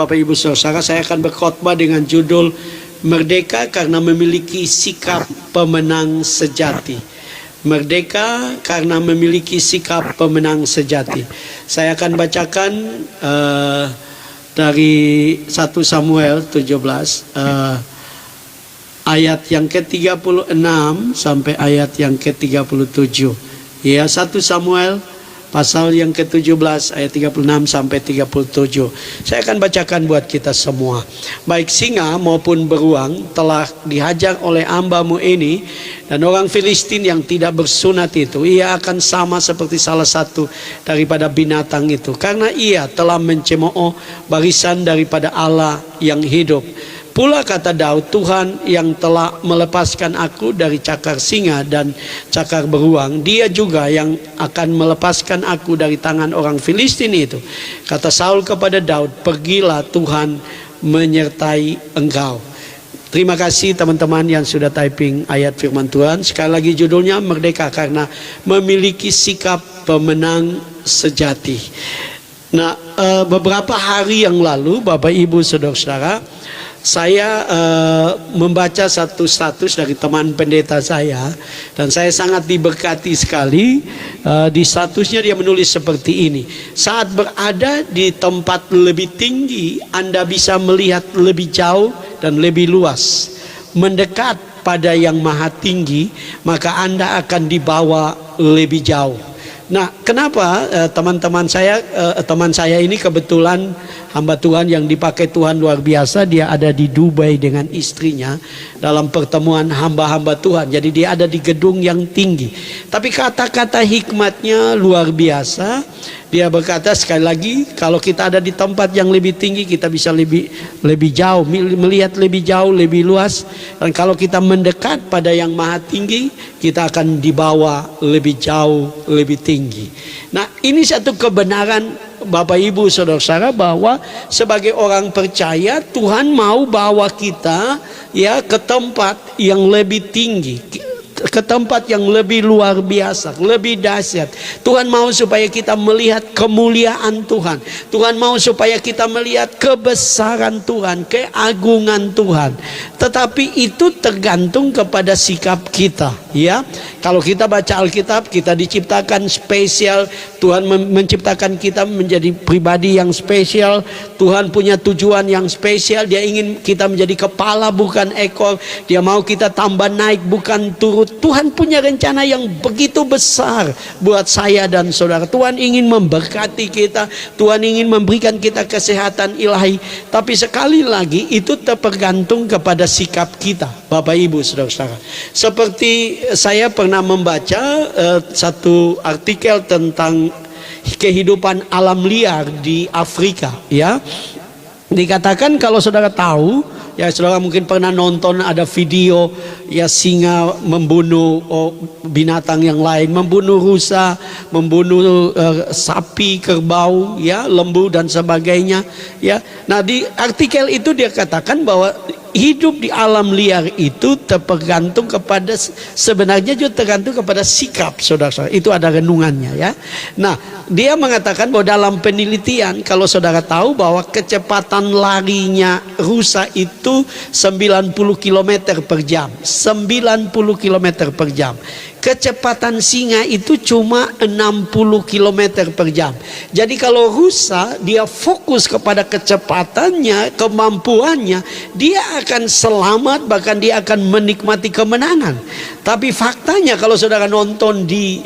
Bapak Ibu Saudara, saya akan berkhotbah dengan judul Merdeka karena memiliki sikap pemenang sejati. Merdeka karena memiliki sikap pemenang sejati. Saya akan bacakan dari 1 Samuel 17 ayat yang ke-36 sampai ayat yang ke-37. Ya, 1 Samuel pasal yang ke-17 ayat 36 sampai 37. Saya akan bacakan buat kita semua. Baik singa maupun beruang telah dihajar oleh hambamu ini, dan orang Filistin yang tidak bersunat itu, ia akan sama seperti salah satu daripada binatang itu, karena ia telah mencemooh barisan daripada Allah yang hidup. Pula kata Daud, Tuhan yang telah melepaskan aku dari cakar singa dan cakar beruang, dia juga yang akan melepaskan aku dari tangan orang Filistin itu. Kata Saul kepada Daud, pergilah, Tuhan menyertai engkau. Terima kasih teman-teman yang sudah typing ayat firman Tuhan. Sekali lagi judulnya, Merdeka karena memiliki sikap pemenang sejati. Nah, beberapa hari yang lalu Bapak Ibu Saudara-saudara, saya membaca satu status dari teman pendeta saya, dan saya sangat diberkati sekali. Di statusnya dia menulis seperti ini: saat berada di tempat lebih tinggi, Anda bisa melihat lebih jauh dan lebih luas. Mendekat pada yang maha tinggi, maka Anda akan dibawa lebih jauh. Nah, kenapa teman saya ini kebetulan hamba Tuhan yang dipakai Tuhan luar biasa. Dia ada di Dubai dengan istrinya dalam pertemuan hamba-hamba Tuhan. Jadi dia ada di gedung yang tinggi. Tapi kata-kata hikmatnya luar biasa. Dia berkata sekali lagi, kalau kita ada di tempat yang lebih tinggi, kita bisa lebih jauh, melihat lebih jauh, lebih luas. Dan kalau kita mendekat pada yang maha tinggi, kita akan dibawa lebih jauh, lebih tinggi. Nah, ini satu kebenaran Bapak Ibu Saudara-saudara, bahwa sebagai orang percaya Tuhan mau bawa kita ya ke tempat yang lebih tinggi, ke tempat yang lebih luar biasa, lebih dahsyat. Tuhan mau supaya kita melihat kemuliaan Tuhan. Tuhan mau supaya kita melihat kebesaran Tuhan, keagungan Tuhan. Tetapi itu tergantung kepada sikap kita, ya. Kalau kita baca Alkitab, kita diciptakan spesial. Tuhan menciptakan kita menjadi pribadi yang spesial. Tuhan punya tujuan yang spesial. Dia ingin kita menjadi kepala bukan ekor. Dia mau kita tambah naik bukan turut. Tuhan punya rencana yang begitu besar buat saya dan saudara. Tuhan ingin memberkati kita. Tuhan ingin memberikan kita kesehatan ilahi. Tapi sekali lagi itu tergantung kepada sikap kita, Bapak Ibu Saudara-saudara. Seperti saya pernah membaca satu artikel tentang kehidupan alam liar di Afrika, ya. Dikatakan kalau saudara tahu, ya saudara mungkin pernah nonton ada video ya singa membunuh binatang yang lain, membunuh rusa, membunuh sapi, kerbau, ya, lembu dan sebagainya, ya. Nah, di artikel itu dia katakan bahwa hidup di alam liar itu tergantung kepada, sebenarnya juga tergantung kepada sikap saudara-saudara. Itu ada renungannya, ya. Nah, dia mengatakan bahwa dalam penelitian, kalau saudara tahu bahwa kecepatan larinya rusa itu 90 km per jam, 90 km per jam. Kecepatan singa itu cuma 60 km per jam. Jadi kalau rusa dia fokus kepada kecepatannya, kemampuannya, dia akan selamat, bahkan dia akan menikmati kemenangan. Tapi faktanya kalau saudara nonton di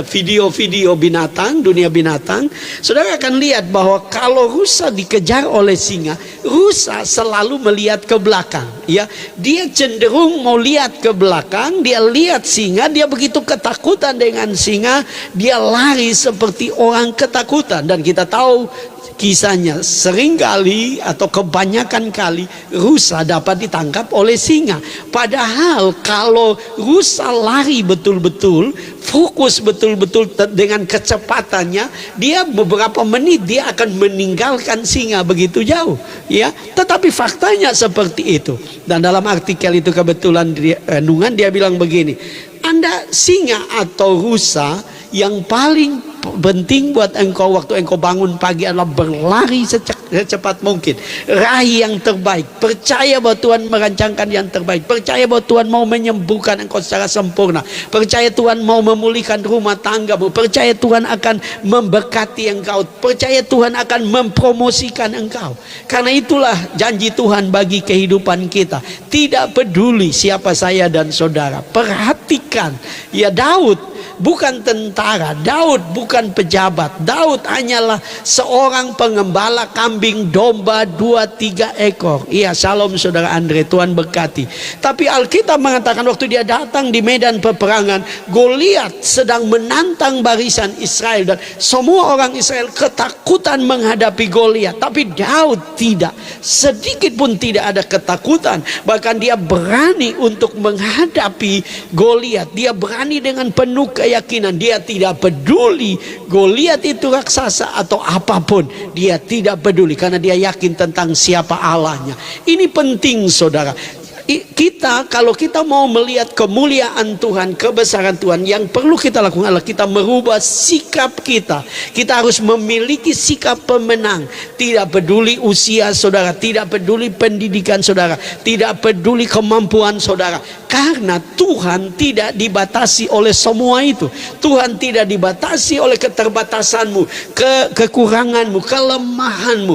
video-video binatang, dunia binatang, saudara akan lihat bahwa kalau rusa dikejar oleh singa, rusa selalu melihat ke belakang, ya. Dia cenderung mau lihat ke belakang, dia lihat singa, dia begitu ketakutan dengan singa, dia lari seperti orang ketakutan. Dan kita tahu kisahnya, seringkali atau kebanyakan kali rusa dapat ditangkap oleh singa. Padahal kalau rusa lari betul-betul, fokus betul-betul dengan kecepatannya, dia beberapa menit dia akan meninggalkan singa begitu jauh, ya. Tetapi faktanya seperti itu. Dan dalam artikel itu kebetulan renungan dia bilang begini, Anda singa atau rusa Yang paling penting buat engkau waktu engkau bangun pagi adalah berlari secepat mungkin, raih yang terbaik, percaya bahwa Tuhan merancangkan yang terbaik, percaya bahwa Tuhan mau menyembuhkan engkau secara sempurna, percaya Tuhan mau memulihkan rumah tanggamu, percaya Tuhan akan memberkati engkau, percaya Tuhan akan mempromosikan engkau. Karena itulah janji Tuhan bagi kehidupan kita. Tidak peduli siapa saya dan saudara. Perhatikan, ya Daud bukan tentara, Daud bukan pejabat, Daud hanyalah seorang pengembala kambing domba 2-3 ekor. Iya, shalom saudara Andre, Tuhan berkati. Tapi Alkitab mengatakan waktu dia datang di medan peperangan, Goliat sedang menantang barisan Israel dan semua orang Israel ketakutan menghadapi Goliat. Tapi Daud tidak, sedikit pun tidak ada ketakutan. Bahkan dia berani untuk menghadapi Goliat. Dia berani dengan penuh keyakinan. Dia tidak peduli Goliat itu raksasa atau apapun, dia tidak peduli karena dia yakin tentang siapa Allahnya. Ini penting saudara. Kita kalau kita mau melihat kemuliaan Tuhan, kebesaran Tuhan, yang perlu kita lakukan adalah kita merubah sikap kita. Kita harus memiliki sikap pemenang. Tidak peduli usia saudara, tidak peduli pendidikan saudara, tidak peduli kemampuan saudara. Karena Tuhan tidak dibatasi oleh semua itu. Tuhan tidak dibatasi oleh keterbatasanmu, kekuranganmu, kelemahanmu,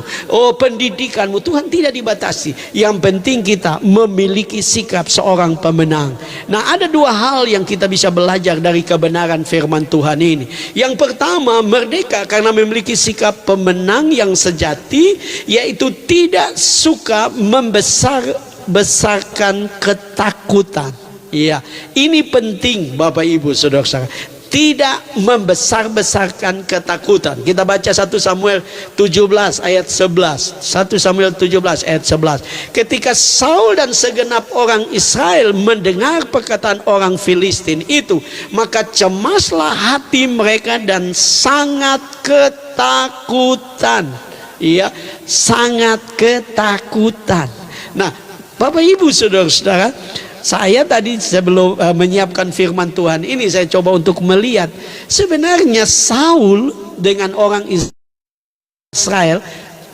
pendidikanmu. Tuhan tidak dibatasi. Yang penting kita memiliki sikap seorang pemenang. Nah, ada dua hal yang kita bisa belajar dari kebenaran firman Tuhan ini. Yang pertama, merdeka karena memiliki sikap pemenang yang sejati, yaitu tidak suka membesarkan ketakutan. Iya, ini penting Bapak Ibu Saudara-saudara. Tidak membesar-besarkan ketakutan. Kita baca 1 Samuel 17 ayat 11. 1 Samuel 17 ayat 11. Ketika Saul dan segenap orang Israel mendengar perkataan orang Filistin itu, maka cemaslah hati mereka dan sangat ketakutan. Iya, sangat ketakutan. Nah, Bapak Ibu Saudara-saudara, saya tadi sebelum menyiapkan firman Tuhan ini, saya coba untuk melihat sebenarnya Saul dengan orang Israel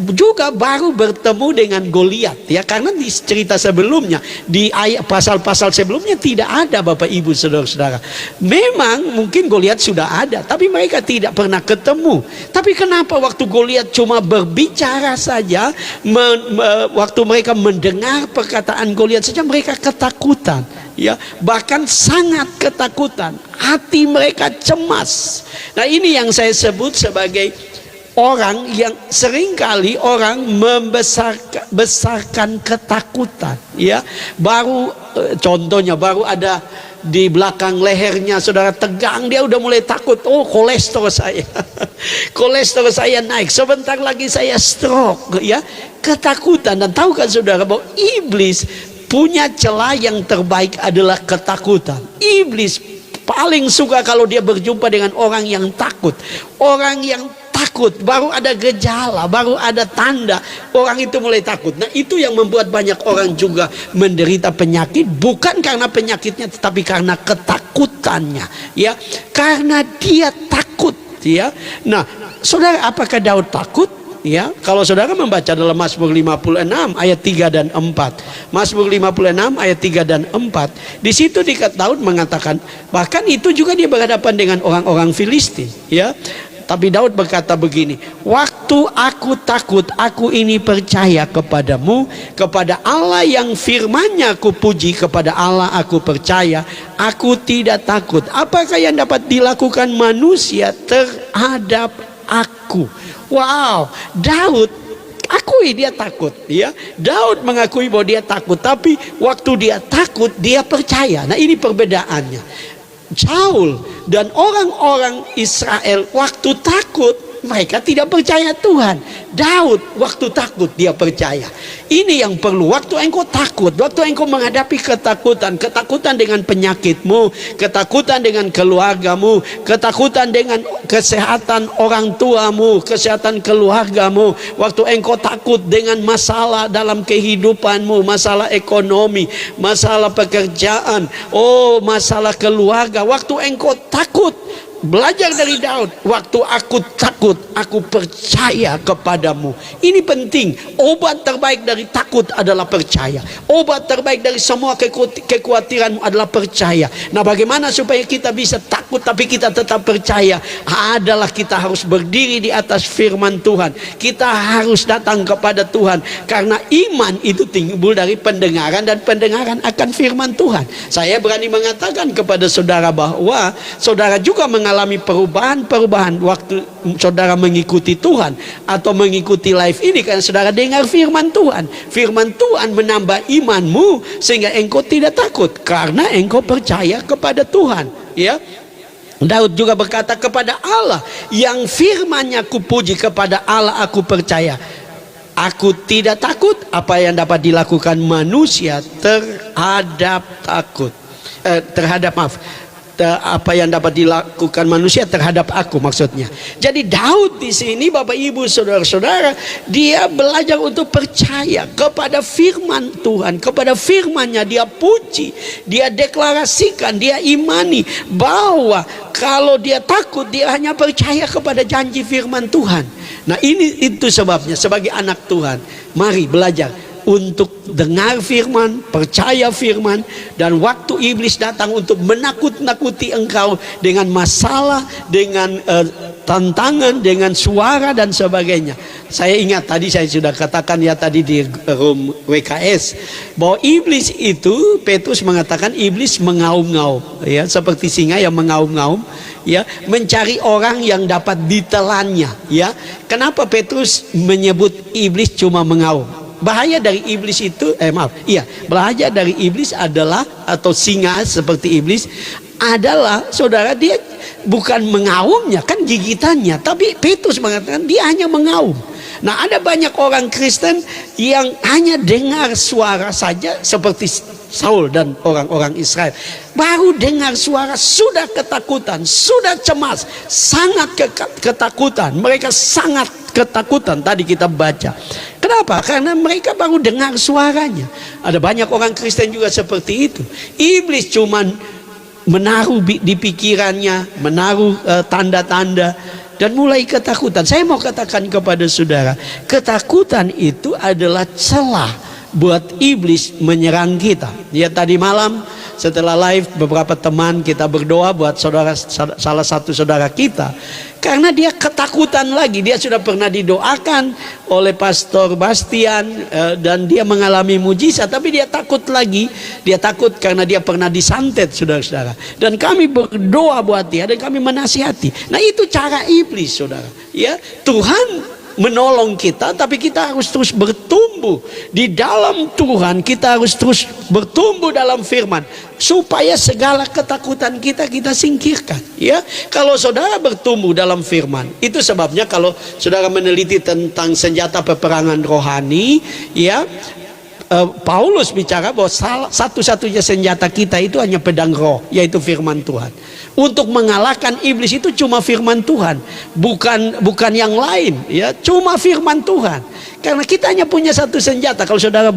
juga baru bertemu dengan Goliat, ya, karena di cerita sebelumnya, di ayat pasal-pasal sebelumnya tidak ada Bapak Ibu Saudara-saudara. Memang mungkin Goliat sudah ada, tapi mereka tidak pernah ketemu. Tapi kenapa waktu Goliat cuma berbicara saja, waktu mereka mendengar perkataan Goliat saja mereka ketakutan, ya, bahkan sangat ketakutan, hati mereka cemas. Nah, ini yang saya sebut sebagai orang yang seringkali orang membesarkan ketakutan, ya. Baru contohnya baru ada di belakang lehernya saudara tegang, dia udah mulai takut. Oh, kolesterol saya kolesterol saya naik, sebentar lagi saya stroke, ya. Ketakutan. Dan tahu kan saudara bahwa iblis punya celah yang terbaik adalah ketakutan. Iblis paling suka kalau dia berjumpa dengan orang yang takut. Orang yang takut, baru ada gejala, baru ada tanda, orang itu mulai takut. Nah, itu yang membuat banyak orang juga menderita penyakit, bukan karena penyakitnya tetapi karena ketakutannya, ya. Karena dia takut, ya. Nah, saudara, apakah Daud takut? Ya, kalau saudara membaca dalam Mazmur 56 ayat 3 dan 4. Mazmur 56 ayat 3 dan 4. Di situ Daud mengatakan, bahkan itu juga dia berhadapan dengan orang-orang Filistin, ya. Tapi Daud berkata begini, waktu aku takut, aku ini percaya kepadamu, kepada Allah yang firman-Nya aku puji, kepada Allah aku percaya, aku tidak takut. Apakah yang dapat dilakukan manusia terhadap aku? Wow, Daud akui dia takut, ya. Daud mengakui bahwa dia takut, tapi waktu dia takut dia percaya. Nah, ini perbedaannya. Saul dan orang-orang Israel waktu takut mereka tidak percaya Tuhan. Daud waktu takut dia percaya. Ini yang perlu. Waktu engkau takut, waktu engkau menghadapi ketakutan, ketakutan dengan penyakitmu, ketakutan dengan keluargamu, ketakutan dengan kesehatan orang tuamu, kesehatan keluargamu, waktu engkau takut dengan masalah dalam kehidupanmu, masalah ekonomi, masalah pekerjaan, masalah keluarga, waktu engkau takut, Belajar dari Daud, waktu aku takut, aku percaya kepadamu. Ini penting. Obat terbaik dari takut adalah percaya. Obat terbaik dari semua kekhawatiranmu adalah percaya. Nah, bagaimana supaya kita bisa takut tapi kita tetap percaya? Adalah kita harus berdiri di atas firman Tuhan. Kita harus datang kepada Tuhan, karena iman itu timbul dari pendengaran, dan pendengaran akan firman Tuhan. Saya berani mengatakan kepada saudara bahwa saudara juga mengalami perubahan-perubahan waktu saudara mengikuti Tuhan atau mengikuti live ini, karena saudara dengar firman Tuhan. Firman Tuhan menambah imanmu sehingga engkau tidak takut karena engkau percaya kepada Tuhan, ya. Daud juga berkata kepada Allah, yang firman-Nya kupuji, kepada Allah aku percaya. Aku tidak takut apa yang dapat dilakukan manusia apa yang dapat dilakukan manusia terhadap aku, maksudnya. Jadi Daud di sini, Bapak Ibu saudara-saudara, dia belajar untuk percaya kepada firman Tuhan, kepada firman-Nya dia puji, dia deklarasikan, dia imani bahwa kalau dia takut, dia hanya percaya kepada janji firman Tuhan. Nah, itu sebabnya sebagai anak Tuhan, mari belajar untuk dengar firman, percaya firman, dan waktu iblis datang untuk menakut-nakuti engkau dengan masalah, dengan tantangan, dengan suara dan sebagainya. Saya ingat tadi saya sudah katakan ya tadi di room WKS bahwa iblis itu, Petrus mengatakan iblis mengaum-ngaum, ya, seperti singa yang mengaum-ngaum, ya, mencari orang yang dapat ditelannya, ya. Kenapa Petrus menyebut iblis cuma mengaum? Bahaya dari iblis itu, bahaya dari iblis adalah, atau singa seperti iblis adalah, saudara, dia bukan mengaumnya, kan gigitannya, tapi Petrus mengatakan dia hanya mengaum. Nah, ada banyak orang Kristen yang hanya dengar suara saja, seperti Saul dan orang-orang Israel. Baru dengar suara sudah ketakutan, sudah cemas, sangat ketakutan. Mereka sangat ketakutan, tadi kita baca. Kenapa? Karena mereka baru dengar suaranya. Ada banyak orang Kristen juga seperti itu. Iblis cuman menaruh di pikirannya, menaruh tanda-tanda, dan mulai ketakutan. Saya mau katakan kepada saudara, ketakutan itu adalah celah buat iblis menyerang kita. Ya, tadi malam setelah live beberapa teman kita berdoa buat salah satu saudara kita, karena dia ketakutan lagi. Dia sudah pernah didoakan oleh Pastor Bastian dan dia mengalami mujizat, tapi dia takut lagi. Dia takut karena dia pernah disantet, saudara-saudara. Dan kami berdoa buat dia dan kami menasihati. Nah, itu cara iblis, saudara. Ya, Tuhan menolong kita, tapi kita harus terus bertumbuh di dalam Tuhan. Kita harus terus bertumbuh dalam firman supaya segala ketakutan kita singkirkan, ya. Kalau saudara bertumbuh dalam firman, itu sebabnya kalau saudara meneliti tentang senjata peperangan rohani, ya, Paulus bicara bahwa satu-satunya senjata kita itu hanya pedang roh, yaitu firman Tuhan. Untuk mengalahkan iblis itu cuma firman Tuhan, bukan yang lain, ya, cuma firman Tuhan. Karena kita hanya punya satu senjata. Kalau saudara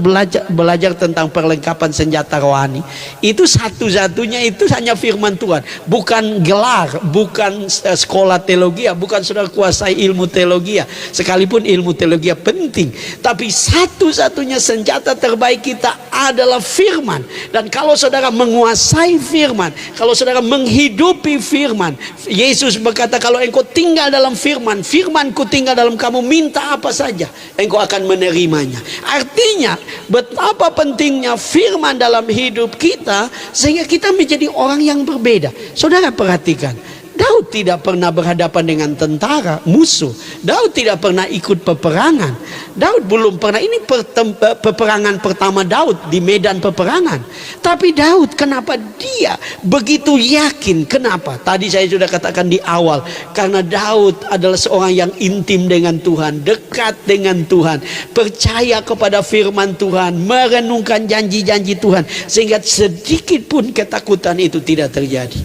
belajar tentang perlengkapan senjata rohani, itu satu-satunya itu hanya firman Tuhan, bukan gelar, bukan sekolah teologi, bukan saudara kuasai ilmu teologi, sekalipun ilmu teologi penting, tapi satu-satunya senjata terbaik kita adalah firman. Dan kalau saudara menguasai firman, kalau saudara menghidupi firman, Yesus berkata, kalau engkau tinggal dalam firman, firmanku tinggal dalam kamu, minta apa saja engkau akan menerimanya. Artinya betapa pentingnya firman dalam hidup kita, sehingga kita menjadi orang yang berbeda. Saudara perhatikan, Daud tidak pernah berhadapan dengan tentara musuh. Daud tidak pernah ikut peperangan. Daud belum pernah, ini peperangan pertama Daud di medan peperangan. Tapi Daud, kenapa dia begitu yakin? Kenapa? Tadi saya sudah katakan di awal, karena Daud adalah seorang yang intim dengan Tuhan, dekat dengan Tuhan, percaya kepada firman Tuhan, merenungkan janji-janji Tuhan, sehingga sedikit pun ketakutan itu tidak terjadi.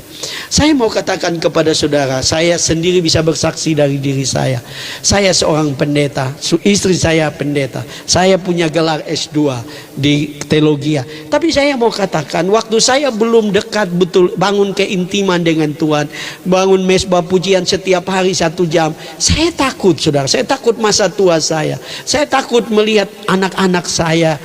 Saya mau katakan kepada saudara, saya sendiri bisa bersaksi dari diri saya. Saya seorang pendeta, istri saya pendeta. Saya punya gelar S2 di teologi. Tapi saya mau katakan, waktu saya belum dekat betul, bangun keintiman dengan Tuhan, bangun mesbah pujian setiap hari 1 jam, saya takut, saudara. Saya takut masa tua saya. Saya takut melihat anak-anak saya,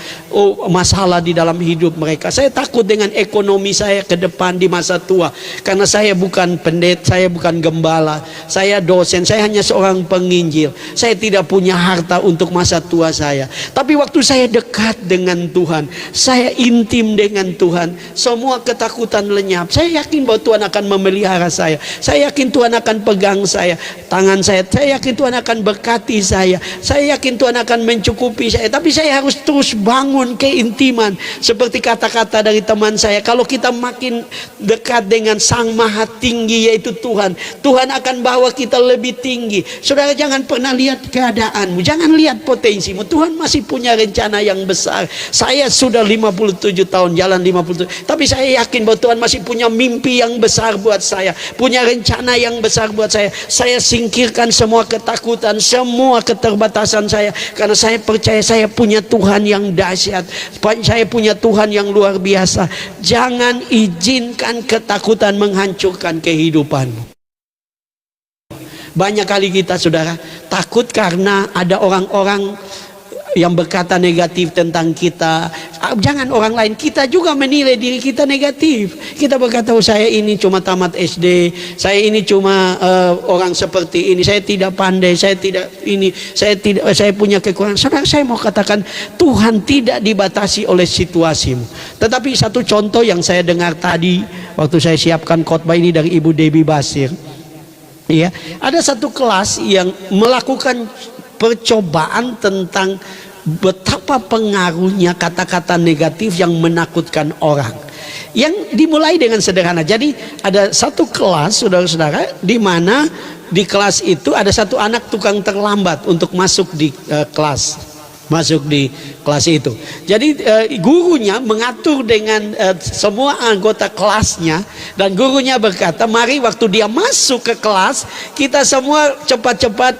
masalah di dalam hidup mereka. Saya takut dengan ekonomi saya ke depan di masa tua. Karena saya bukan pendeta, saya bukan gembala, saya dosen, saya hanya seorang penginjil. Saya tidak punya harta untuk masa tua saya. Tapi waktu saya dekat dengan Tuhan, saya intim dengan Tuhan, semua ketakutan lenyap. Saya yakin bahwa Tuhan akan memelihara saya. Saya yakin Tuhan akan pegang saya, tangan saya. Saya yakin Tuhan akan berkati saya. Saya yakin Tuhan akan mencukupi saya. Tapi saya harus terus bangun keintiman. Seperti kata-kata dari teman saya, kalau kita makin dekat dengan Sang Maha Tinggi, yaitu Tuhan, Tuhan akan bawa kita lebih tinggi. Saudara, jangan pernah lihat keadaanmu, jangan lihat potensimu. Tuhan masih punya rencana yang besar. Saya sudah 57 tahun jalan 57, tapi saya yakin bahwa Tuhan masih punya mimpi yang besar buat saya, punya rencana yang besar buat saya. Saya singkirkan semua ketakutan, semua keterbatasan saya, karena saya percaya saya punya Tuhan yang dahsyat, saya punya Tuhan yang luar biasa. Jangan izinkan ketakutan menghancurkan kehidupanmu. Banyak kali kita, saudara, takut karena ada orang-orang yang berkata negatif tentang kita. Jangan orang lain, kita juga menilai diri kita negatif. Kita berkata, oh, saya ini cuma tamat SD, saya ini cuma orang seperti ini, saya tidak pandai, saya tidak ini, saya punya kekurangan. Saudara, saya mau katakan, Tuhan tidak dibatasi oleh situasimu. Tetapi satu contoh yang saya dengar tadi waktu saya siapkan khotbah ini dari Ibu Debbie Basir, ya, ada satu kelas yang melakukan percobaan tentang betapa pengaruhnya kata-kata negatif yang menakutkan orang. Yang dimulai dengan sederhana. Jadi ada satu kelas, saudara-saudara, di mana di kelas itu ada satu anak tukang terlambat untuk masuk di kelas itu. Jadi gurunya mengatur dengan semua anggota kelasnya, dan gurunya berkata, mari waktu dia masuk ke kelas, kita semua cepat-cepat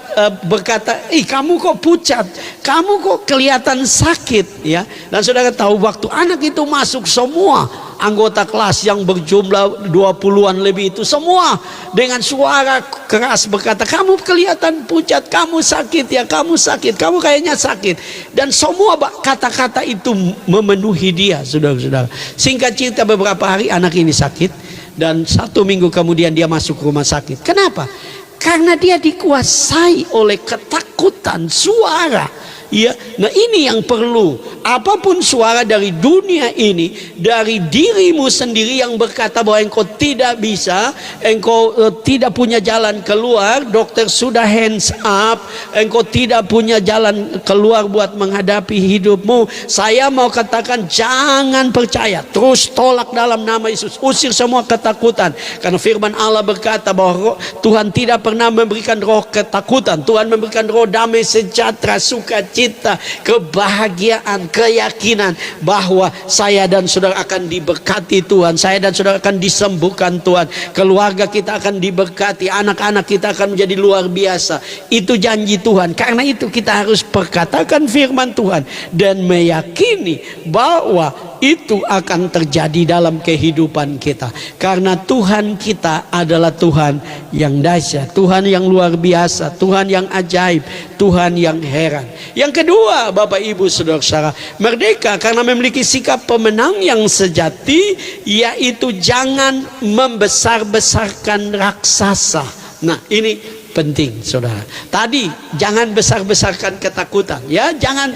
berkata, kamu kok pucat, kamu kok kelihatan sakit, ya. Dan saudara tahu, waktu anak itu masuk, semua anggota kelas yang berjumlah 20-an lebih itu semua dengan suara keras berkata, kamu kelihatan pucat, kamu sakit ya, kamu sakit, kamu kayaknya sakit. Dan semua kata-kata itu memenuhi dia, saudara-saudara. Singkat cerita, beberapa hari anak ini sakit, dan 1 minggu kemudian dia masuk rumah sakit. Kenapa? Karena dia dikuasai oleh ketakutan suara. Ya, nah ini yang perlu. Apapun suara dari dunia ini, dari dirimu sendiri yang berkata bahwa engkau tidak bisa, engkau tidak punya jalan keluar, dokter sudah hands up, engkau tidak punya jalan keluar buat menghadapi hidupmu. Saya mau katakan, jangan percaya, terus tolak dalam nama Yesus, usir semua ketakutan. Karena firman Allah berkata bahwa Tuhan tidak pernah memberikan roh ketakutan. Tuhan memberikan roh damai, sejahtera, sukacita, kebahagiaan, keyakinan bahwa saya dan saudara akan diberkati Tuhan, saya dan saudara akan disembuhkan Tuhan, keluarga kita akan diberkati, anak-anak kita akan menjadi luar biasa. Itu janji Tuhan. Karena itu kita harus perkatakan firman Tuhan dan meyakini bahwa itu akan terjadi dalam kehidupan kita. Karena Tuhan kita adalah Tuhan yang dahsyat, Tuhan yang luar biasa, Tuhan yang ajaib, Tuhan yang heran. Yang kedua, Bapak Ibu Saudara-saudara, merdeka karena memiliki sikap pemenang yang sejati, yaitu jangan membesar-besarkan raksasa. Nah, ini penting, saudara. Tadi jangan besar-besarkan ketakutan, ya, jangan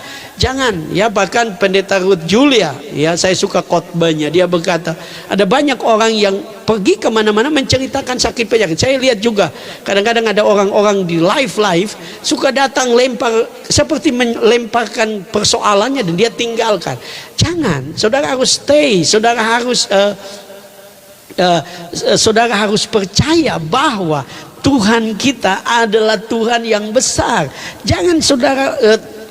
ya. Bahkan Pendeta Ruth Julia, ya, saya suka khotbahnya. Dia berkata, ada banyak orang yang pergi kemana-mana menceritakan sakit penyakit. Saya lihat juga kadang-kadang ada orang-orang di live suka datang lempar, seperti melemparkan persoalannya dan dia tinggalkan. Jangan, saudara harus stay, saudara harus percaya bahwa Tuhan kita adalah Tuhan yang besar. Jangan saudara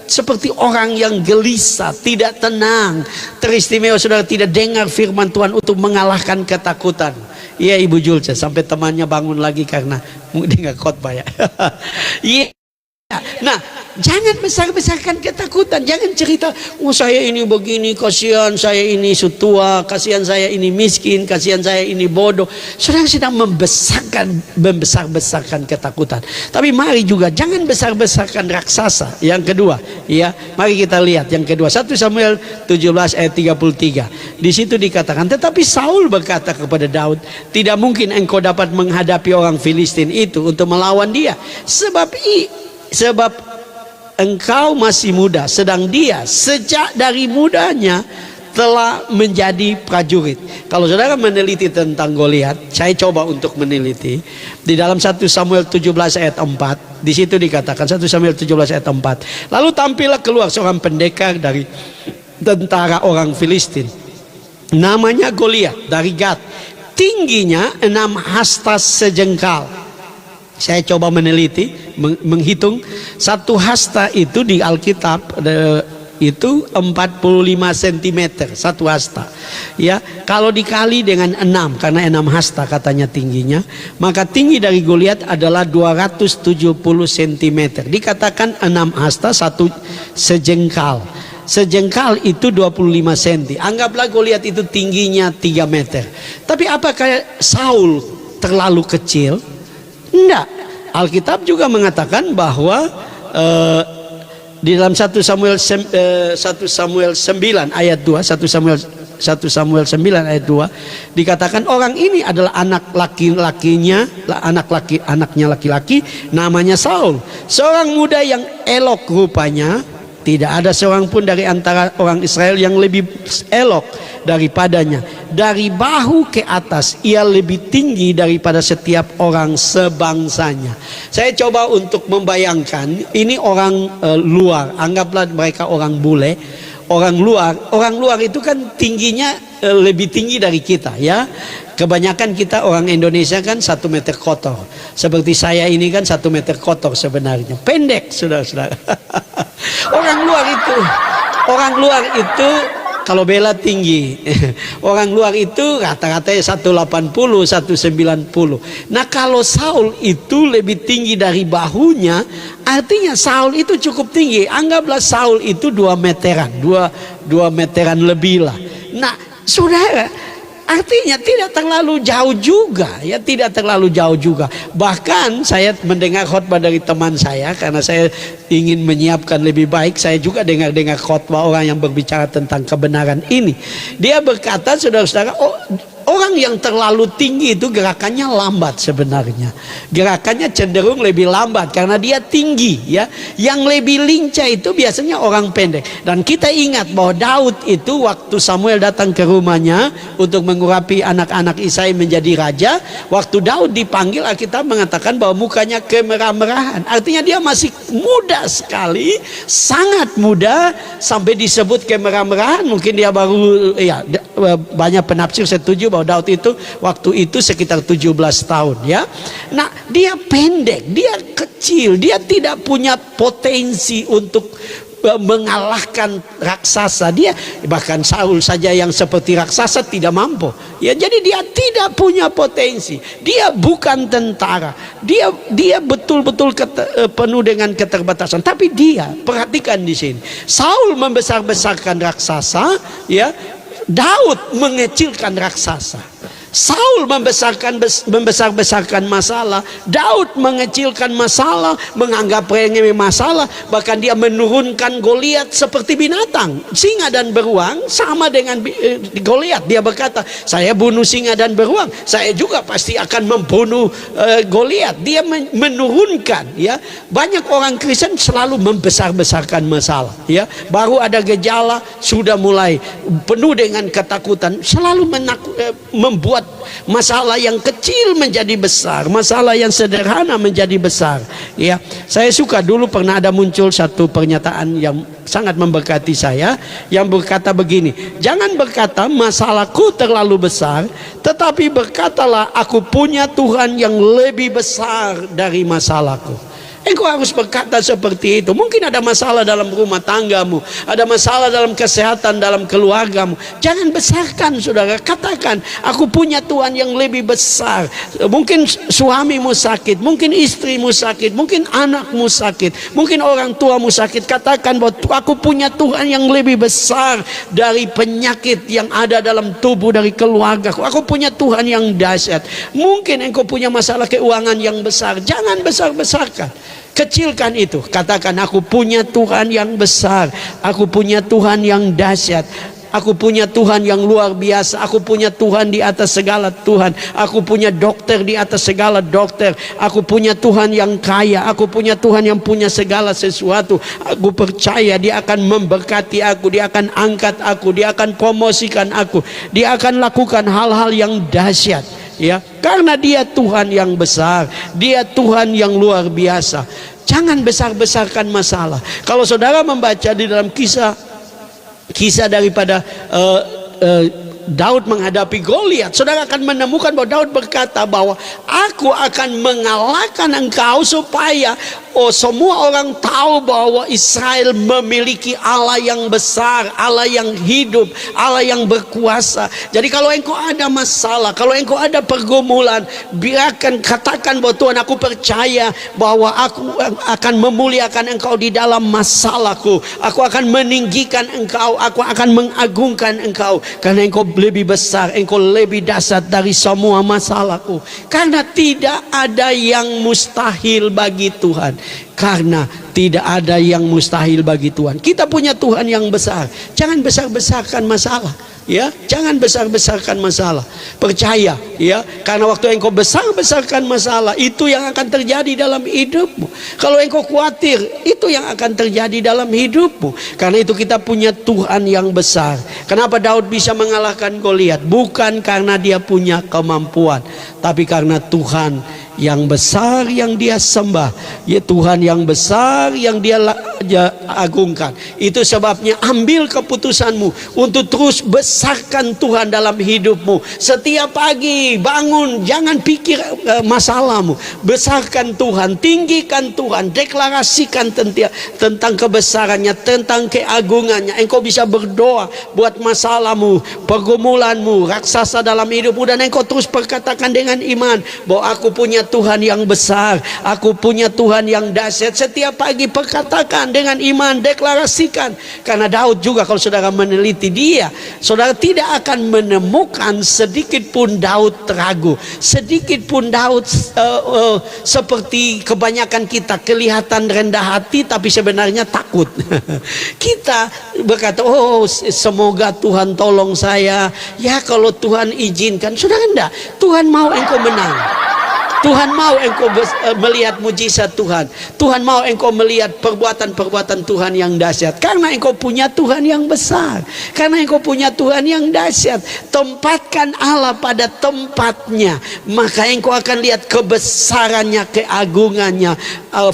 seperti orang yang gelisah, tidak tenang. Teristimewa saudara tidak dengar firman Tuhan untuk mengalahkan ketakutan. Iya Ibu Julce, sampai temannya bangun lagi karena dia nggak khotbah ya. Iya. Nah, jangan besar-besarkan ketakutan. Jangan cerita, oh saya ini begini, kasihan saya ini sutua, kasihan saya ini miskin, kasihan saya ini bodoh. Saudara sedang membesar-besarkan ketakutan. Tapi mari juga jangan besar-besarkan raksasa. Yang kedua, ya, mari kita lihat yang kedua. 1 Samuel 17 ayat 33. Di situ dikatakan, tetapi Saul berkata kepada Daud, tidak mungkin engkau dapat menghadapi orang Filistin itu untuk melawan dia, sebab engkau masih muda, sedang dia sejak dari mudanya telah menjadi prajurit. Kalau saudara meneliti tentang Goliat, saya coba untuk meneliti di dalam 1 Samuel 17 ayat 4. Di situ dikatakan 1 Samuel 17 ayat 4. Lalu tampillah keluar seorang pendekar dari tentara orang Filistin, namanya Goliat dari Gat, tingginya 6 hasta sejengkal. Saya coba meneliti, menghitung satu hasta itu di Alkitab itu 45 cm satu hasta. Ya, kalau dikali dengan 6, karena 6 hasta katanya tingginya, maka tinggi dari Goliat adalah 270 cm. Dikatakan 6 hasta satu sejengkal. Sejengkal itu 25 cm. Anggaplah Goliat itu tingginya 3 meter. Tapi apakah Saul terlalu kecil? Enggak. Alkitab juga mengatakan bahwa di dalam 1 Samuel 9 ayat 2, 1 Samuel 9 ayat 2 dikatakan orang ini adalah anaknya laki-laki, namanya Saul, seorang muda yang elok rupanya. Tidak ada seorang pun dari antara orang Israel yang lebih elok daripadanya. Dari bahu ke atas ia lebih tinggi daripada setiap orang sebangsanya. Saya coba untuk membayangkan, ini orang luar, anggaplah mereka orang bule. Orang luar itu kan tingginya lebih tinggi dari kita, ya. Kebanyakan kita orang Indonesia kan 1 meter kotor. Seperti saya ini kan 1 meter kotor sebenarnya. Pendek, saudara-saudara. Orang luar itu kalau Bella tinggi. Orang luar itu rata-ratanya 180, 190. Nah, kalau Saul itu lebih tinggi dari bahunya, artinya Saul itu cukup tinggi. Anggaplah Saul itu 2 meteran, 2 meteran lebih lah. Nah, saudara, artinya tidak terlalu jauh juga, ya, tidak terlalu jauh juga. Bahkan saya mendengar khotbah dari teman saya, karena saya ingin menyiapkan lebih baik. Saya juga dengar khotbah orang yang berbicara tentang kebenaran ini. Dia berkata, saudara-saudara, orang yang terlalu tinggi itu gerakannya lambat sebenarnya. Gerakannya cenderung lebih lambat karena dia tinggi, ya. Yang lebih lincah itu biasanya orang pendek. Dan kita ingat bahwa Daud itu waktu Samuel datang ke rumahnya untuk mengurapi anak-anak Isai menjadi raja, waktu Daud dipanggil, Alkitab mengatakan bahwa mukanya kemerah-merahan. Artinya dia masih muda sekali, sangat muda, sampai disebut kemerah-merahan. Mungkin dia baru, ya, banyak penafsir setuju bahwa Daud itu waktu itu sekitar 17 tahun, ya. Nah, dia pendek, dia kecil, dia tidak punya potensi untuk mengalahkan raksasa. Dia bahkan Saul saja yang seperti raksasa tidak mampu, ya. Jadi dia tidak punya potensi. Dia bukan tentara. Dia betul-betul penuh dengan keterbatasan. Tapi dia, perhatikan di sini, Saul membesar-besarkan raksasa, ya. Daud mengecilkan raksasa. Saul membesar-besarkan masalah, Daud mengecilkan masalah, menganggap remeh masalah. Bahkan dia menurunkan Goliat seperti binatang. Singa dan beruang sama dengan Goliat. Dia berkata, saya bunuh singa dan beruang, saya juga pasti akan membunuh Goliat. Dia menurunkan, ya. Banyak orang Kristen selalu membesar-besarkan masalah, ya. Baru ada gejala sudah mulai penuh dengan ketakutan, selalu membuat masalah yang kecil menjadi besar, masalah yang sederhana menjadi besar, ya. Saya suka, dulu pernah ada muncul satu pernyataan yang sangat memberkati saya, yang berkata begini, jangan berkata masalahku terlalu besar, tetapi berkatalah aku punya Tuhan yang lebih besar dari masalahku. Engkau harus berkata seperti itu. Mungkin ada masalah dalam rumah tanggamu, ada masalah dalam kesehatan dalam keluargamu. Jangan besarkan, saudara. Katakan, aku punya Tuhan yang lebih besar. Mungkin suamimu sakit, mungkin istrimu sakit, mungkin anakmu sakit, mungkin orang tuamu sakit. Katakan bahwa aku punya Tuhan yang lebih besar dari penyakit yang ada dalam tubuh dari keluargaku. Aku punya Tuhan yang dahsyat. Mungkin engkau punya masalah keuangan yang besar. Jangan besar-besarkan, kecilkan itu. Katakan, aku punya Tuhan yang besar, aku punya Tuhan yang dahsyat, aku punya Tuhan yang luar biasa, aku punya Tuhan di atas segala Tuhan, aku punya dokter di atas segala dokter, aku punya Tuhan yang kaya, aku punya Tuhan yang punya segala sesuatu. Aku percaya Dia akan memberkati aku, Dia akan angkat aku, Dia akan promosikan aku, Dia akan lakukan hal-hal yang dahsyat, ya, karena Dia Tuhan yang besar, Dia Tuhan yang luar biasa. Jangan besar-besarkan masalah. Kalau saudara membaca di dalam kisah daripada Daud menghadapi Goliat, saudara akan menemukan bahwa Daud berkata bahwa aku akan mengalahkan engkau supaya semua orang tahu bahwa Israel memiliki Allah yang besar, Allah yang hidup, Allah yang berkuasa. Jadi kalau engkau ada masalah, kalau engkau ada pergumulan, biarkan, katakan bahwa Tuhan, aku percaya bahwa aku akan memuliakan engkau di dalam masalahku, aku akan meninggikan engkau, aku akan mengagungkan engkau, karena engkau lebih besar, engkau lebih dahsyat dari semua masalahku. Karena tidak ada yang mustahil bagi Tuhan. Karena tidak ada yang mustahil bagi Tuhan. Kita punya Tuhan yang besar. Jangan besar-besarkan masalah, ya. Jangan besar-besarkan masalah. Percaya, ya, karena waktu engkau besar-besarkan masalah, itu yang akan terjadi dalam hidupmu. Kalau engkau khawatir, itu yang akan terjadi dalam hidupmu. Karena itu kita punya Tuhan yang besar. Kenapa Daud bisa mengalahkan Goliat? Bukan karena dia punya kemampuan, tapi karena Tuhan yang besar yang dia sembah, ya, Tuhan yang besar yang dia agungkan. Itu sebabnya ambil keputusanmu untuk terus besarkan Tuhan dalam hidupmu. Setiap pagi bangun, jangan pikir masalahmu, besarkan Tuhan, tinggikan Tuhan, deklarasikan tentang kebesarannya, tentang keagungannya. Engkau bisa berdoa buat masalahmu, pergumulanmu, raksasa dalam hidupmu, dan engkau terus perkatakan dengan iman bahwa aku punya Tuhan yang besar, aku punya Tuhan yang dahsyat. Setiap pagi perkatakan dengan iman, deklarasikan. Karena Daud juga, kalau saudara meneliti dia, saudara tidak akan menemukan sedikit pun Daud ragu, sedikit pun Daud seperti kebanyakan kita kelihatan rendah hati tapi sebenarnya takut. Kita berkata, oh semoga Tuhan tolong saya, ya kalau Tuhan izinkan. Saudara, enggak, Tuhan mau engkau menang. Tuhan mau engkau melihat mujizat Tuhan. Tuhan mau engkau melihat perbuatan-perbuatan Tuhan yang dahsyat. Karena engkau punya Tuhan yang besar, karena engkau punya Tuhan yang dahsyat. Tempatkan Allah pada tempatnya, maka engkau akan lihat kebesarannya, keagungannya.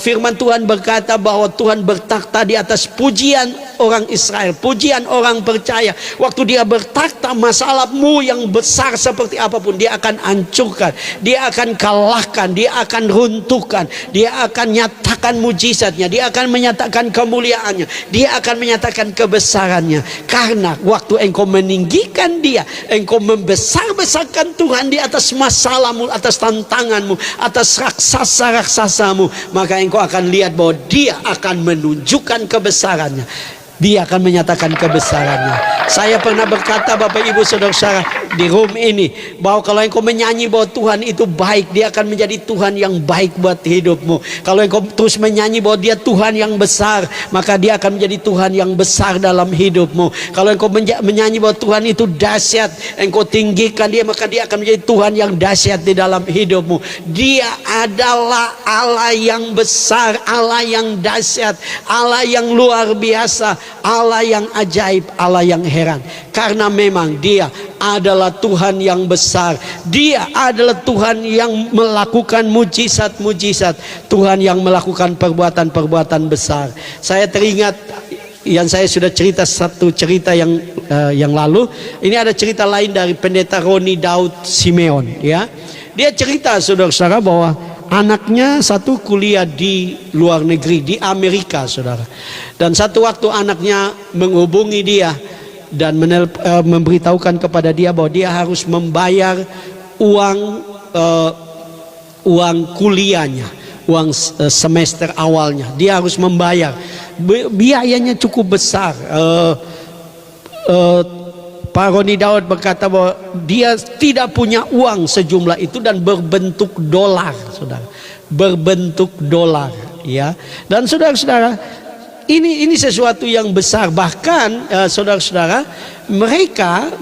Firman Tuhan berkata bahwa Tuhan bertakhta di atas pujian orang Israel, pujian orang percaya. Waktu dia bertakhta, masalahmu yang besar seperti apapun dia akan hancurkan, dia akan kalahkan, dia akan runtuhkan, dia akan nyatakan mujizatnya, dia akan menyatakan kemuliaannya, dia akan menyatakan kebesarannya. Karena waktu engkau meninggikan dia, engkau membesar-besarkan Tuhan di atas masalahmu, atas tantanganmu, atas raksasa-raksasamu, maka engkau akan lihat bahwa dia akan menunjukkan kebesarannya, dia akan menyatakan kebesarannya. Saya pernah berkata, Bapak Ibu Saudara-saudara di room ini, bahwa kalau engkau menyanyi bahwa Tuhan itu baik, dia akan menjadi Tuhan yang baik buat hidupmu. Kalau engkau terus menyanyi bahwa dia Tuhan yang besar, maka dia akan menjadi Tuhan yang besar dalam hidupmu. Kalau engkau menyanyi bahwa Tuhan itu dahsyat, engkau tinggikan dia, maka dia akan menjadi Tuhan yang dahsyat di dalam hidupmu. Dia adalah Allah yang besar, Allah yang dahsyat, Allah yang luar biasa, Allah yang ajaib, Allah yang heran. Karena memang dia adalah Tuhan yang besar, dia adalah Tuhan yang melakukan mujizat-mujizat, Tuhan yang melakukan perbuatan-perbuatan besar. Saya teringat yang saya sudah cerita satu cerita yang lalu. Ini ada cerita lain dari pendeta Roni Daud Simeon, ya. Dia cerita, saudara-saudara, bahwa anaknya satu kuliah di luar negeri, di Amerika, saudara. Dan satu waktu anaknya menghubungi dia dan memberitahukan kepada dia bahwa dia harus membayar uang kuliahnya, uang semester awalnya. Dia harus membayar, biayanya cukup besar. Pak Roni Daud berkata bahwa dia tidak punya uang sejumlah itu dan berbentuk dolar, saudara, berbentuk dolar, ya. Dan saudara-saudara, ini sesuatu yang besar. Bahkan saudara-saudara, mereka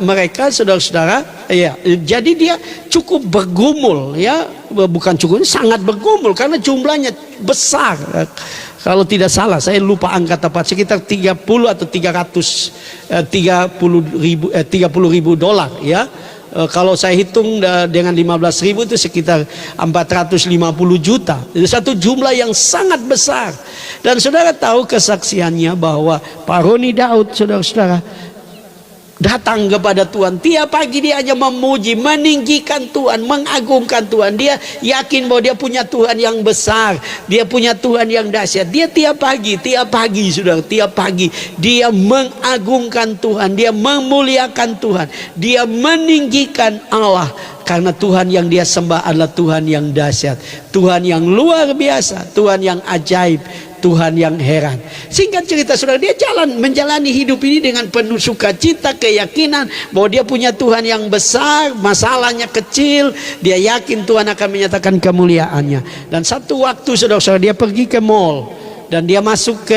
saudara-saudara, ya, jadi dia cukup bergumul, ya, bukan cukup, sangat bergumul karena jumlahnya besar. Kalau tidak salah, saya lupa angka tepat, sekitar 30 atau 30 ribu dolar, ya. Kalau saya hitung dengan 15.000 itu sekitar 450 juta. Itu satu jumlah yang sangat besar. Dan saudara tahu kesaksiannya bahwa Pak Roni Daud, saudara-saudara, datang kepada Tuhan. Tiap pagi dia hanya memuji, meninggikan Tuhan, mengagungkan Tuhan. Dia yakin bahwa dia punya Tuhan yang besar, dia punya Tuhan yang dahsyat. Dia tiap pagi saudara, tiap pagi dia mengagungkan Tuhan, dia memuliakan Tuhan, dia meninggikan Allah. Karena Tuhan yang dia sembah adalah Tuhan yang dahsyat, Tuhan yang luar biasa, Tuhan yang ajaib, Tuhan yang heran. Singkat cerita saudara, dia menjalani hidup ini dengan penuh sukacita, keyakinan bahwa dia punya Tuhan yang besar, masalahnya kecil, dia yakin Tuhan akan menyatakan kemuliaannya. Dan satu waktu saudara-saudara, dia pergi ke mall dan dia masuk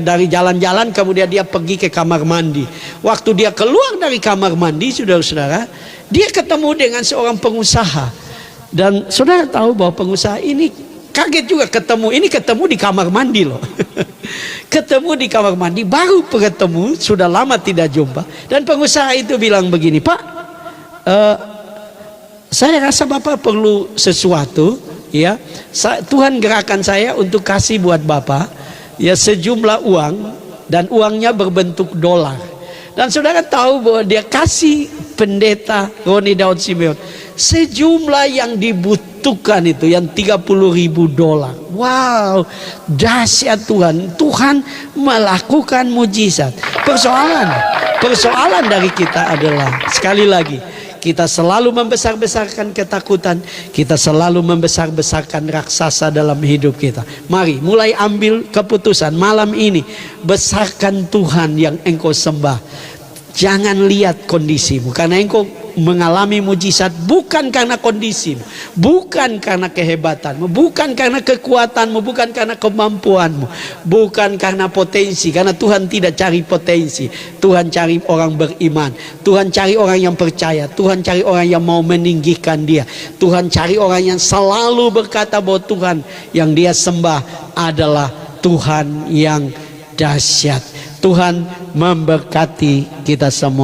dari jalan-jalan, kemudian dia pergi ke kamar mandi. Waktu dia keluar dari kamar mandi, saudara-saudara, dia ketemu dengan seorang pengusaha. Dan saudara tahu bahwa pengusaha ini kaget juga ketemu di kamar mandi loh. Ketemu di kamar mandi, baru ketemu, sudah lama tidak jumpa. Dan pengusaha itu bilang begini, Pak, saya rasa Bapak perlu sesuatu, ya. Tuhan gerakan saya untuk kasih buat Bapak, ya, sejumlah uang, dan uangnya berbentuk dolar. Dan saudara tahu bahwa dia kasih pendeta Roni Daud Simeon sejumlah yang dibutuhkan itu, yang 30.000 dolar. Wow, dahsyat Tuhan. Tuhan melakukan mujizat. Persoalan dari kita adalah, sekali lagi, kita selalu membesar-besarkan ketakutan, kita selalu membesar-besarkan raksasa dalam hidup kita. Mari mulai ambil keputusan malam ini, besarkan Tuhan yang engkau sembah. Jangan lihat kondisimu, karena engkau mengalami mujizat bukan karena kondisimu, bukan karena kehebatanmu, bukan karena kekuatanmu, bukan karena kemampuanmu, bukan karena potensi. Karena Tuhan tidak cari potensi, Tuhan cari orang beriman, Tuhan cari orang yang percaya, Tuhan cari orang yang mau meninggikan dia, Tuhan cari orang yang selalu berkata bahwa Tuhan yang dia sembah adalah Tuhan yang dahsyat. Tuhan memberkati kita semua.